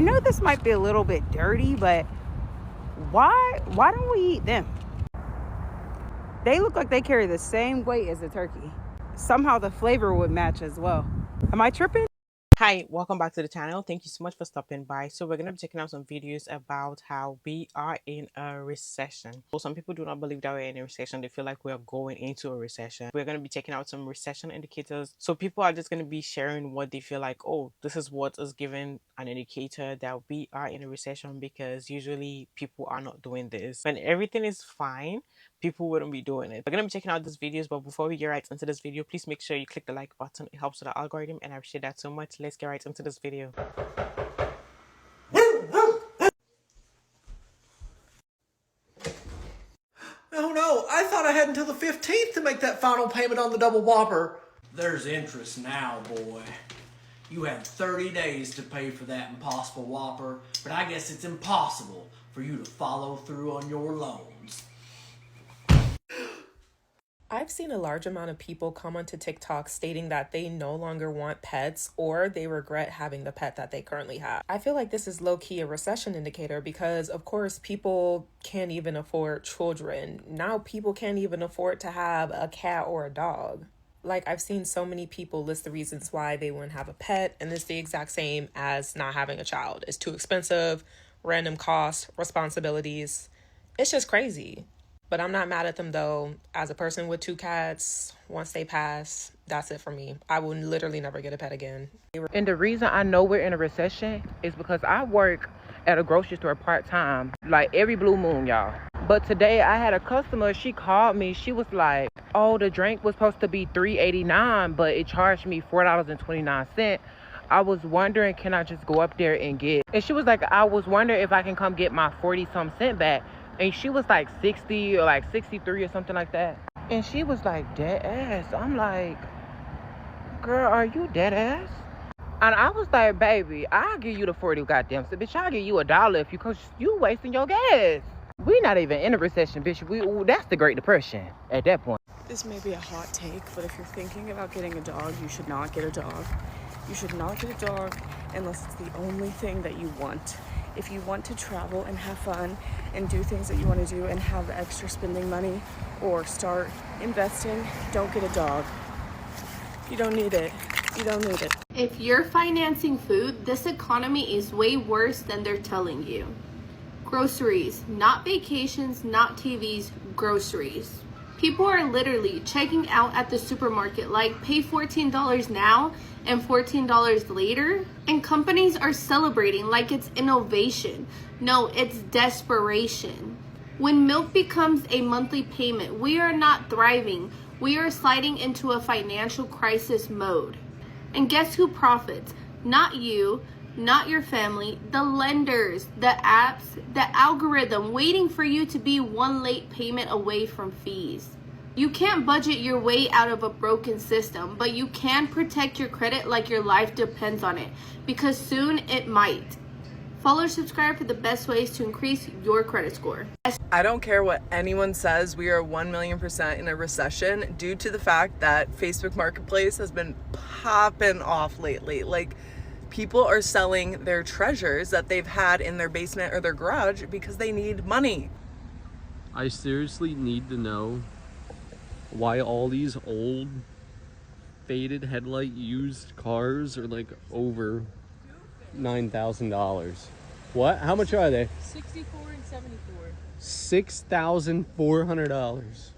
I know this might be a little bit dirty, but why don't we eat them? They look like they carry the same weight as a turkey. Somehow the flavor would match as well. Am I tripping? Hi, welcome back to the channel. Thank you so much for stopping by. So we're going to be checking out some videos about how we are in a recession. So some people do not believe that we're in a recession. They feel like we are going into a recession. We're going to be checking out some recession indicators. So people are just going to be sharing what they feel like, oh, this is what is giving an indicator that we are in a recession, because usually people are not doing this. When everything is fine, people wouldn't be doing it. We're going to be checking out these videos, but before we get right into this video, please make sure you click the like button. It helps with the algorithm and I appreciate that so much. Let's get right into this video. Oh no, I thought I had until the 15th to make that final payment on the double whopper. There's interest now, boy. You had 30 days to pay for that impossible whopper, but I guess it's impossible for you to follow through on your loans. I've seen a large amount of people come onto TikTok stating that they no longer want pets or they regret having the pet that they currently have. I feel like this is low-key a recession indicator because, of course, people can't even afford children. Now people can't even afford to have a cat or a dog. Like, I've seen so many people list the reasons why they wouldn't have a pet, and it's the exact same as not having a child. It's too expensive, random costs, responsibilities. It's just crazy. But I'm not mad at them, though. As a person with 2 cats, once they pass, that's it for me. I will literally never get a pet again. And the reason I know we're in a recession is because I work at a grocery store part-time, like every blue moon, y'all. But today I had a customer, she called me. She was like, oh, the drink was supposed to be $3.89, but it charged me $4.29. I was wondering, can I just go up there and get... And she was like, I was wondering if I can come get my 40-some cent back. And she was like 60 or like 63 or something like that. And she was like, dead ass. I'm like, girl, are you dead ass? And I was like, baby, I'll give you the 40 goddamn cent. Bitch, I'll give you $1 if because you wasting your gas. We not even in a recession, bitch. That's the Great Depression at that point. This may be a hot take, but if you're thinking about getting a dog, you should not get a dog. You should not get a dog unless it's the only thing that you want. If you want to travel and have fun and do things that you want to do and have extra spending money or start investing, don't get a dog. You don't need it. You don't need it. If you're financing food, this economy is way worse than they're telling you. Groceries, not vacations, not TVs, groceries. People are literally checking out at the supermarket like pay $14 now and $14 later, and companies are celebrating like it's innovation. No, it's desperation. When milk becomes a monthly payment, we are not thriving. We are sliding into a financial crisis mode. And guess who profits? Not you, not your family, the lenders, the apps, the algorithm waiting for you to be one late payment away from fees. You can't budget your way out of a broken system, but you can protect your credit like your life depends on it, because soon it might. Follow or subscribe for the best ways to increase your credit score. I don't care what anyone says, we are 1,000,000% in a recession due to the fact that Facebook Marketplace has been popping off lately. Like, people are selling their treasures that they've had in their basement or their garage because they need money. I seriously need to know why all these old faded headlight used cars are like over $9,000. What? How much are they? 64 and 74. $6,400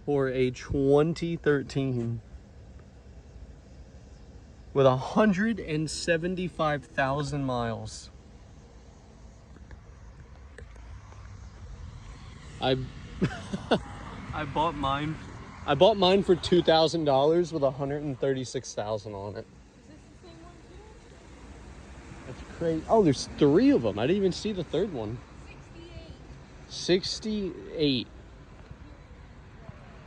for a 2013 with 175,000 miles. I bought mine for $2,000 with 136,000 on it. Is this the same one too? That's crazy. Oh, there's 3 of them. I didn't even see the third one. 68.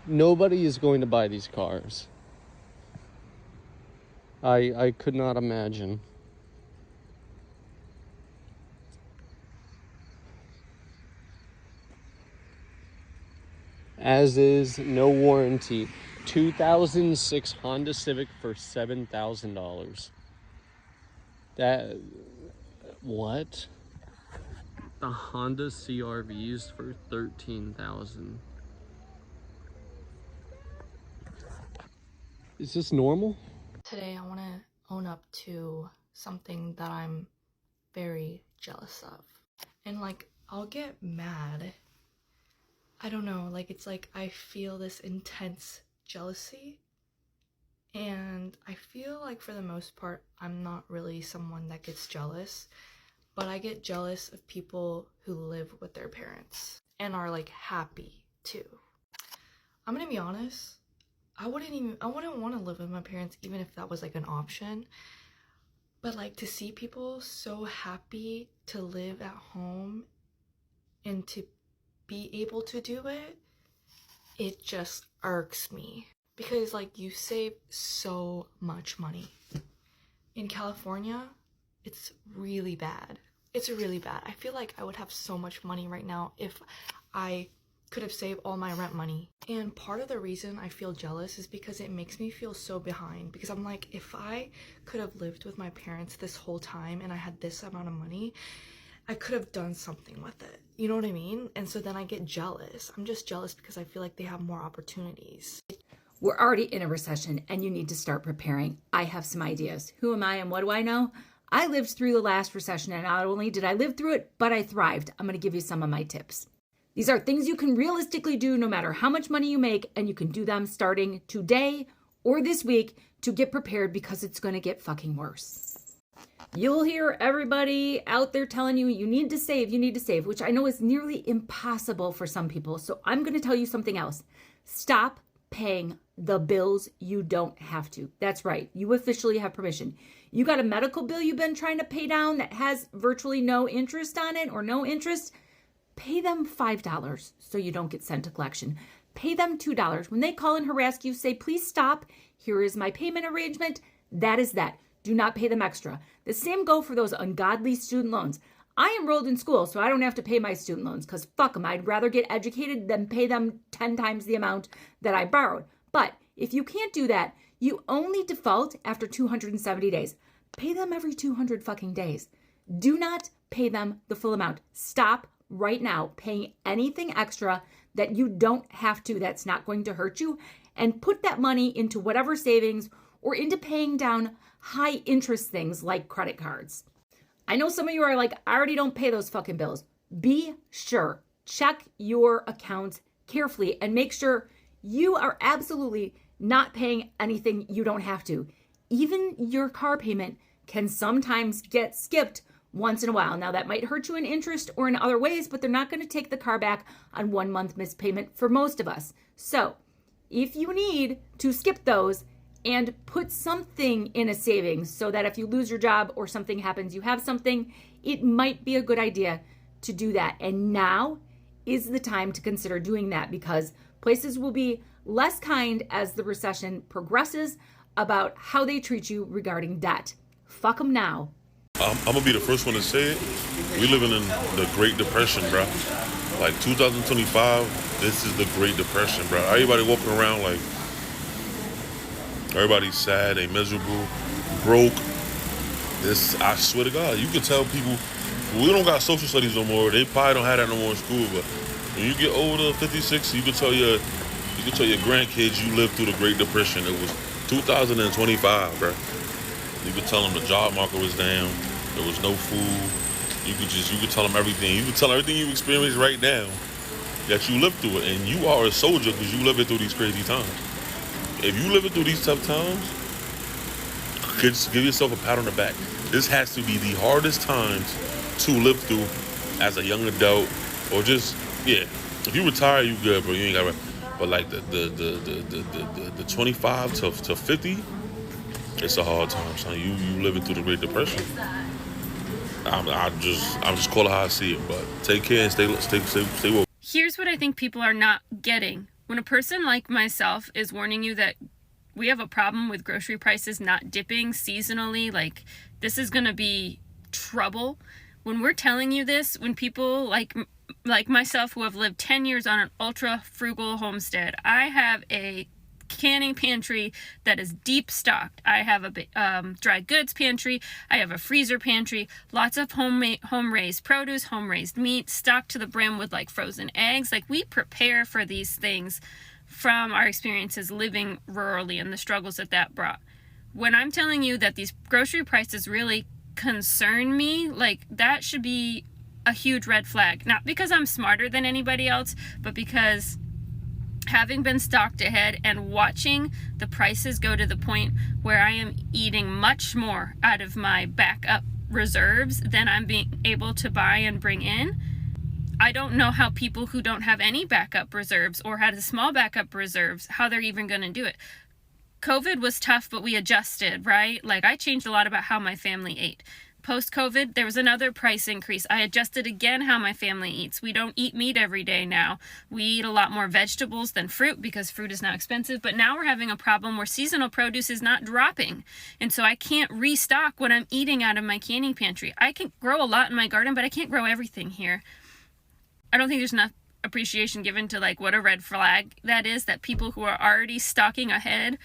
Nobody is going to buy these cars. I could not imagine. As is, no warranty. 2006 Honda Civic for $7,000. That What? The Honda CRVs for $13,000. Is this normal? Today I want to own up to something that I'm very jealous of. And like, I'll get mad. I don't know, like it's like I feel this intense jealousy. And I feel like for the most part, I'm not really someone that gets jealous. But I get jealous of people who live with their parents and are like happy too. I'm gonna be honest, I wouldn't want to live with my parents even if that was like an option. But like to see people so happy to live at home and to be able to do it, it just irks me. Because like you save so much money. In California, it's really bad. It's really bad. I feel like I would have so much money right now if I could have saved all my rent money. And part of the reason I feel jealous is because it makes me feel so behind. Because I'm like, if I could have lived with my parents this whole time and I had this amount of money, I could have done something with it. You know what I mean? And so then I get jealous. I'm just jealous because I feel like they have more opportunities. We're already in a recession and you need to start preparing. I have some ideas. Who am I and what do I know? I lived through the last recession and not only did I live through it, but I thrived. I'm going to give you some of my tips. These are things you can realistically do no matter how much money you make, and you can do them starting today or this week to get prepared because it's going to get fucking worse. You'll hear everybody out there telling you you need to save, which I know is nearly impossible for some people. So I'm going to tell you something else. Stop paying the bills you don't have to. That's right. You officially have permission. You got a medical bill you've been trying to pay down that has virtually no interest on it or no interest. Pay them $5 so you don't get sent to collection. Pay them $2. When they call and harass you, say, please stop. Here is my payment arrangement. That is that. Do not pay them extra. The same go for those ungodly student loans. I enrolled in school, so I don't have to pay my student loans because fuck them. I'd rather get educated than pay them 10 times the amount that I borrowed. But if you can't do that, you only default after 270 days. Pay them every 200 fucking days. Do not pay them the full amount. Stop right now paying anything extra that you don't have to, that's not going to hurt you, and put that money into whatever savings or into paying down high interest things like credit cards. I know some of you are like, I already don't pay those fucking bills. Be sure, check your accounts carefully and make sure you are absolutely not paying anything you don't have to. Even your car payment can sometimes get skipped once in a while. Now that might hurt you in interest or in other ways, but they're not going to take the car back on 1 month missed payment for most of us. So if you need to skip those and put something in a savings so that if you lose your job or something happens, you have something, it might be a good idea to do that. And now is the time to consider doing that because places will be less kind as the recession progresses about how they treat you regarding debt. Fuck them now. I'm going to be the first one to say it. We living in the Great Depression, bro. Like 2025, this is the Great Depression, bro. Everybody walking around like, everybody's sad, they miserable, broke. This, I swear to God, you can tell people, we don't got social studies no more. They probably don't have that no more in school, but when you get older, 50, 60, you can tell your grandkids you lived through the Great Depression. It was 2025, bro. You could tell them the job market was down. There was no food. You could tell them everything. You could tell everything you experienced right now that you lived through it. And you are a soldier because you living through these crazy times. If you living through these tough times, give yourself a pat on the back. This has to be the hardest times to live through as a young adult or just, yeah. If you retire, you good, bro. You ain't got to. But like the 25 to 50, it's a hard time, son. You living through the Great Depression. I'm just calling how I see it, but take care and stay woke. Here's what I think people are not getting. When a person like myself is warning you that we have a problem with grocery prices not dipping seasonally, like this is going to be trouble. When we're telling you this, when people like myself who have lived 10 years on an ultra frugal homestead, I have a canning pantry that is deep stocked. I have a dry goods pantry. I have a freezer pantry. Lots of home raised produce, home raised meat, stocked to the brim with like frozen eggs. Like, we prepare for these things from our experiences living rurally and the struggles that brought. When I'm telling you that these grocery prices really concern me, like, that should be a huge red flag. Not because I'm smarter than anybody else, but because having been stocked ahead and watching the prices go to the point where I am eating much more out of my backup reserves than I'm being able to buy and bring in, I don't know how people who don't have any backup reserves or had a small backup reserves, how they're even going to do it. COVID was tough, but we adjusted, right? Like, I changed a lot about how my family ate. Post-COVID, there was another price increase. I adjusted again how my family eats. We don't eat meat every day now. We eat a lot more vegetables than fruit because fruit is now expensive. But now we're having a problem where seasonal produce is not dropping. And so I can't restock what I'm eating out of my canning pantry. I can grow a lot in my garden, but I can't grow everything here. I don't think there's enough appreciation given to like what a red flag that is, that people who are already stocking ahead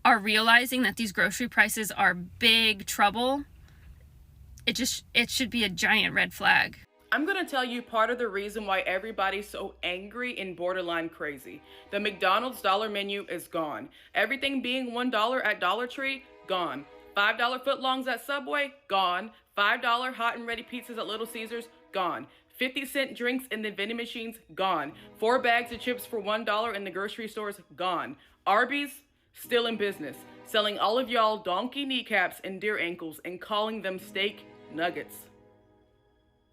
are realizing that these grocery prices are big trouble. It should be a giant red flag. I'm gonna tell you part of the reason why everybody's so angry and borderline crazy. The McDonald's dollar menu is gone. Everything being $1 at Dollar Tree, gone. $5 footlongs at Subway, gone. $5 hot and ready pizzas at Little Caesars, gone. 50-cent drinks in the vending machines, gone. 4 bags of chips for $1 in the grocery stores, gone. Arby's, still in business, selling all of y'all donkey kneecaps and deer ankles and calling them steak nuggets.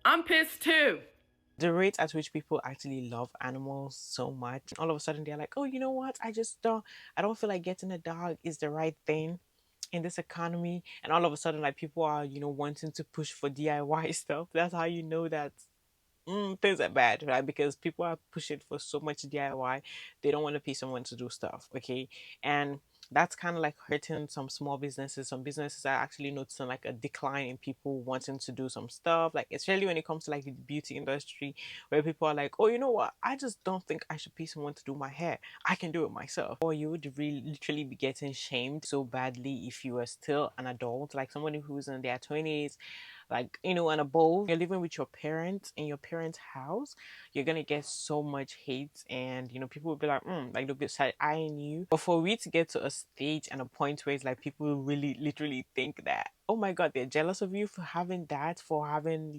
I'm pissed too. The rate at which people actually love animals so much, all of a sudden they're like, oh, you know what? I don't feel like getting a dog is the right thing in this economy. And all of a sudden, like, people are, wanting to push for DIY stuff. That's how you know that things are bad, right? Because people are pushing for so much DIY, they don't want to pay someone to do stuff, okay? And that's kind of like hurting some small businesses. Some businesses are actually noticing like a decline in people wanting to do some stuff, like especially when it comes to like the beauty industry, where people are like, oh, you know what, I just don't think I should pay someone to do my hair, I can do it myself. Or you would really literally be getting shamed so badly if you are still an adult, like somebody who's in their 20s, like, and above, you're living with your parents in your parents' house, you're gonna get so much hate. And people will be like, like, they'll be side-eyeing you. But for we to get to a stage and a point where it's like people really literally think that, oh my god, they're jealous of you for having that, for having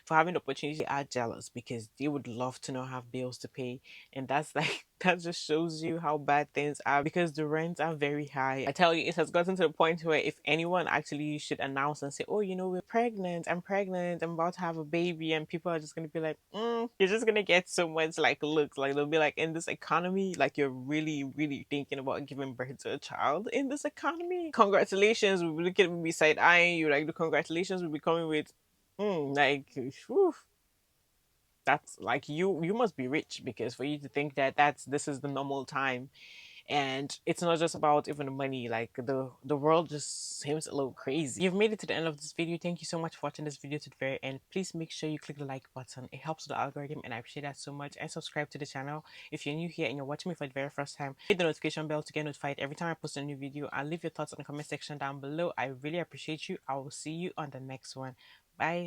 for having the opportunity, they are jealous because they would love to not have bills to pay. And that's like that just shows you how bad things are, because the rents are very high. I tell you, it has gotten to the point where if anyone actually should announce and say, oh, we're pregnant, I'm about to have a baby, and people are just gonna be like, you're just gonna get so much like looks, like they'll be like, in this economy, like, you're really really thinking about giving birth to a child in this economy? Congratulations. We'll be looking at me side eyeing you, like, the congratulations will be coming with like, whew, that's like, you must be rich, because for you to think that this is the normal time. And it's not just about even the money, like the world just seems a little crazy. You've made it to the end of this video. Thank you so much for watching this video to the very end. Please make sure you click the like button, it helps with the algorithm and I appreciate that so much. And subscribe to the channel if you're new here and you're watching me for the very first time. Hit the notification bell to get notified every time I post a new video, and leave your thoughts in the comment section down below. I really appreciate you. I will see you on the next one. Bye.